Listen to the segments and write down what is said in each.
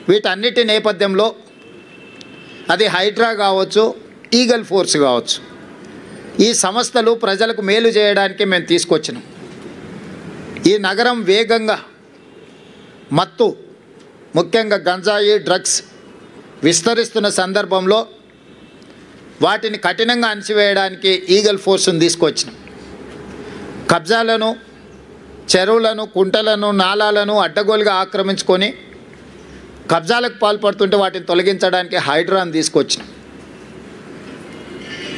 వీటన్నిటి నేపథ్యంలో అది హైడ్రా కావచ్చు, ఈగల్ ఫోర్స్ కావచ్చు, ఈ సంస్థలు ప్రజలకు మేలు చేయడానికి మేము తీసుకొచ్చినాం. ఈ నగరం వేగంగా మత్తు, ముఖ్యంగా గంజాయి, డ్రగ్స్ విస్తరిస్తున్న సందర్భంలో వాటిని కఠినంగా అణచివేయడానికి ఈగల్ ఫోర్స్ను తీసుకొచ్చినాం. కబ్జాలను, చెరువులను, కుంటలను, నాలాలను అడ్డగోలుగా ఆక్రమించుకొని కబ్జాలకు పాల్పడుతుంటే వాటిని తొలగించడానికి హైడ్రాను తీసుకొచ్చినాం.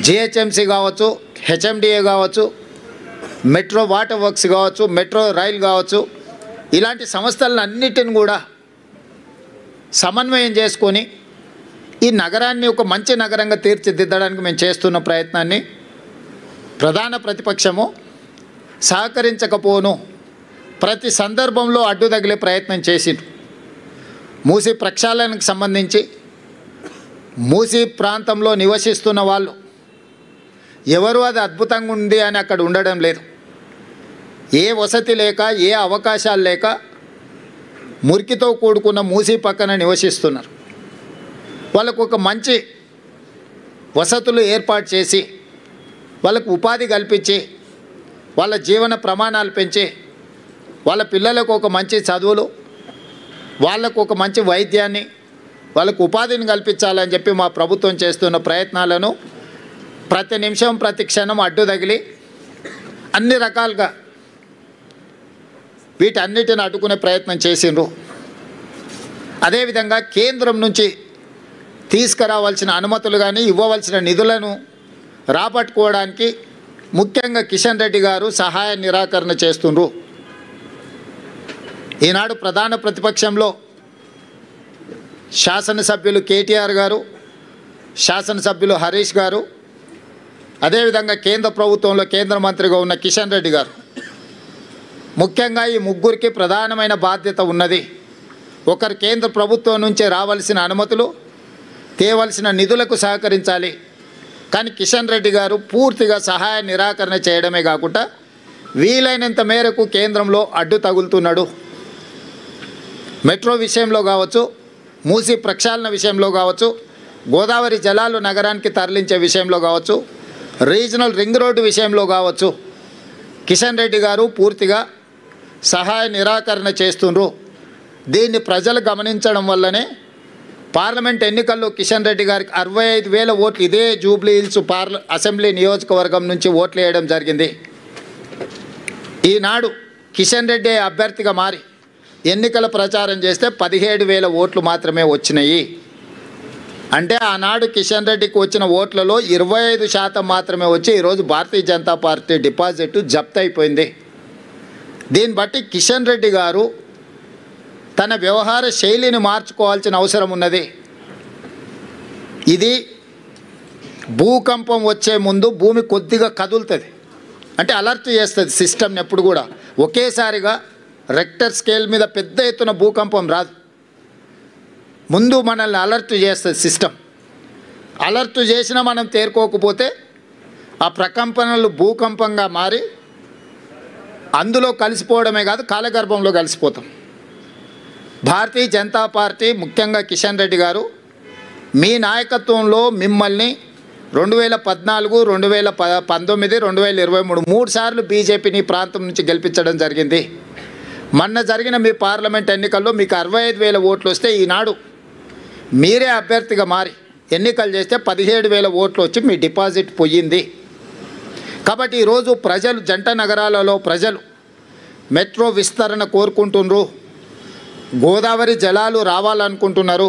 జిహెచ్ఎంసీ కావచ్చు, హెచ్ఎండిఏ కావచ్చు, మెట్రో వాటర్ వర్క్స్ కావచ్చు, మెట్రో రైల్ కావచ్చు, ఇలాంటి సంస్థలన్నిటిని కూడా సమన్వయం చేసుకొని ఈ నగరాన్ని ఒక మంచి నగరంగా తీర్చిదిద్దడానికి మేము చేస్తున్న ప్రయత్నాన్ని ప్రధాన ప్రతిపక్షము సహకరించకపోను ప్రతి సందర్భంలో అడ్డు తగిలే ప్రయత్నం చేసిండ్రు. మూసీ ప్రక్షాళనకు సంబంధించి మూసీ ప్రాంతంలో నివసిస్తున్న వాళ్ళు ఎవరు అది అద్భుతంగా ఉంది అని అక్కడ ఉండడం లేదు. ఏ వసతి లేక, ఏ అవకాశాలు లేక మురికితో కూడుకున్న మూసీ పక్కన నివసిస్తున్నారు. వాళ్ళకు ఒక మంచి వసతులు ఏర్పాటు చేసి వాళ్ళకు ఉపాధి కల్పించి వాళ్ళ జీవన ప్రమాణాలు పెంచి వాళ్ళ పిల్లలకు ఒక మంచి చదువులు, వాళ్ళకు ఒక మంచి వైద్యాన్ని, వాళ్ళకు ఉపాధిని కల్పించాలని చెప్పి మా ప్రభుత్వం చేస్తున్న ప్రయత్నాలను ప్రతి నిమిషం ప్రతి క్షణం అడ్డు తగిలి అన్ని రకాలుగా వీటన్నిటిని అడ్డుకునే ప్రయత్నం చేసిండ్రు. అదేవిధంగా కేంద్రం నుంచి తీసుకురావాల్సిన అనుమతులు కానీ ఇవ్వవలసిన నిధులను రాబట్టుకోవడానికి ముఖ్యంగా కిషన్ రెడ్డి గారు సహాయ నిరాకరణ చేస్తుండ్రు. ఈనాడు ప్రధాన ప్రతిపక్షంలో శాసనసభ్యులు కేటీఆర్ గారు, శాసనసభ్యులు హరీష్ గారు, అదేవిధంగా కేంద్ర ప్రభుత్వంలో కేంద్ర మంత్రిగా ఉన్న కిషన్ రెడ్డి గారు, ముఖ్యంగా ఈ ముగ్గురికి ప్రధానమైన బాధ్యత ఉన్నది. ఒకరు కేంద్ర ప్రభుత్వం నుంచి రావాల్సిన అనుమతులు, తేవలసిన నిధులకు సహకరించాలి. కానీ కిషన్ రెడ్డి గారు పూర్తిగా సహాయ నిరాకరణ చేయడమే కాకుండా వీలైనంత మేరకు కేంద్రంలో అడ్డు తగులుతున్నాడు. మెట్రో విషయంలో కావచ్చు, మూసీ ప్రక్షాళన విషయంలో కావచ్చు, గోదావరి జలాలు నగరానికి తరలించే విషయంలో కావచ్చు, రీజనల్ రింగ్ రోడ్డు విషయంలో కావచ్చు, కిషన్ రెడ్డి గారు పూర్తిగా సహాయ నిరాకరణ చేస్తుండ్రు. దీన్ని ప్రజలు గమనించడం వల్లనే పార్లమెంట్ ఎన్నికల్లో కిషన్ రెడ్డి గారికి 65,000 ఓట్లు ఇదే జూబ్లీ హిల్స్ అసెంబ్లీ నియోజకవర్గం నుంచి ఓట్లు వేయడం జరిగింది. ఈనాడు కిషన్ రెడ్డి అభ్యర్థిగా మారి ఎన్నికల ప్రచారం చేస్తే 17,000 ఓట్లు మాత్రమే వచ్చినాయి. అంటే ఆనాడు కిషన్ రెడ్డికి వచ్చిన ఓట్లలో 25% మాత్రమే వచ్చి ఈరోజు భారతీయ జనతా పార్టీ డిపాజిట్ జప్తు అయిపోయింది. దీన్ని బట్టి కిషన్ రెడ్డి గారు తన వ్యవహార శైలిని మార్చుకోవాల్సిన అవసరం ఉన్నది. ఇది భూకంపం వచ్చే ముందు భూమి కొద్దిగా కదులుతుంది, అంటే అలర్ట్ చేస్తుంది సిస్టమ్ని. ఎప్పుడు కూడా ఒకేసారిగా రెక్టర్ స్కేల్ మీద పెద్ద ఎత్తున భూకంపం రాదు, ముందు మనల్ని అలర్ట్ చేస్తుంది సిస్టమ్. అలర్ట్ చేసినా మనం తేరుకోకపోతే ఆ ప్రకంపనలు భూకంపంగా మారి అందులో కలిసిపోవడమే కాదు కాలగర్భంలో కలిసిపోతాం. భారతీయ జనతా పార్టీ ముఖ్యంగా కిషన్ రెడ్డి గారు మీ నాయకత్వంలో మిమ్మల్ని 2014, 2019, 2023 3 సార్లు బీజేపీని ప్రాంతం నుంచి గెలిపించడం జరిగింది. మొన్న జరిగిన మీ పార్లమెంట్ ఎన్నికల్లో మీకు 65,000 ఓట్లు వస్తే ఈనాడు మీరే అభ్యర్థిగా మారి ఎన్నికలు చేస్తే 17,000 ఓట్లు వచ్చి మీ డిపాజిట్ పోయింది. కాబట్టి ఈరోజు ప్రజలు, జంట నగరాలలో ప్రజలు మెట్రో విస్తరణ కోరుకుంటున్నారు, గోదావరి జలాలు రావాలనుకుంటున్నారు,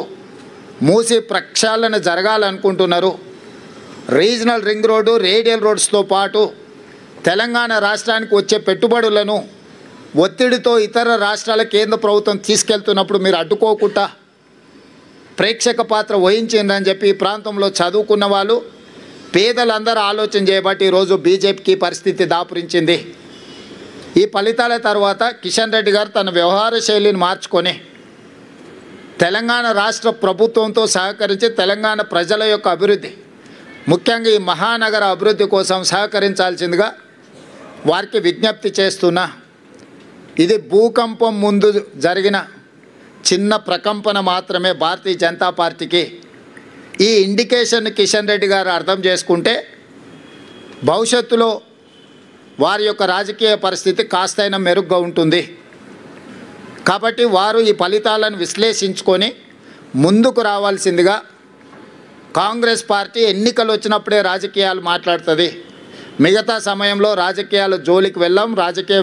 మూసీ ప్రక్షాళన జరగాలనుకుంటున్నారు, రీజనల్ రింగ్ రోడ్డు, రేడియల్ రోడ్స్తో పాటు తెలంగాణ రాష్ట్రానికి వచ్చే పెట్టుబడులను ఒత్తిడితో ఇతర రాష్ట్రాల కేంద్ర ప్రభుత్వం తీసుకెళ్తున్నప్పుడు మీరు అడ్డుకోకుండా ప్రేక్షక పాత్ర వహించిందని చెప్పి ఈ ప్రాంతంలో చదువుకున్న వాళ్ళు, పేదలందరూ ఆలోచన చేయబట్టి ఈరోజు బీజేపీకి పరిస్థితి దాపురించింది. ఈ ఫలితాల తర్వాత కిషన్ రెడ్డి గారు తన వ్యవహార శైలిని మార్చుకొని తెలంగాణ రాష్ట్ర ప్రభుత్వంతో సహకరించి తెలంగాణ ప్రజల యొక్క అభివృద్ధి, ముఖ్యంగా ఈ మహానగర అభివృద్ధి కోసం సహకరించాల్సిందిగా వారికి విజ్ఞప్తి చేస్తున్నా. ఇది భూకంపం ముందు జరిగిన చిన్న ప్రకంపన మాత్రమే భారతీయ జనతా పార్టీకి. ఈ ఇండికేషన్ కిషన్ రెడ్డి గారు అర్థం చేసుకుంటే భవిష్యత్తులో వారి యొక్క రాజకీయ పరిస్థితి కాస్తైనా మెరుగ్గా ఉంటుంది. కాబట్టి వారు ఈ ఫలితాలను విశ్లేషించుకొని ముందుకు రావాల్సిందిగా, కాంగ్రెస్ పార్టీ ఎన్నికలు వచ్చినప్పుడే రాజకీయాలు మాట్లాడుతుంది, మిగతా సమయంలో రాజకీయాల జోలికి వెళ్ళాం, రాజకీయ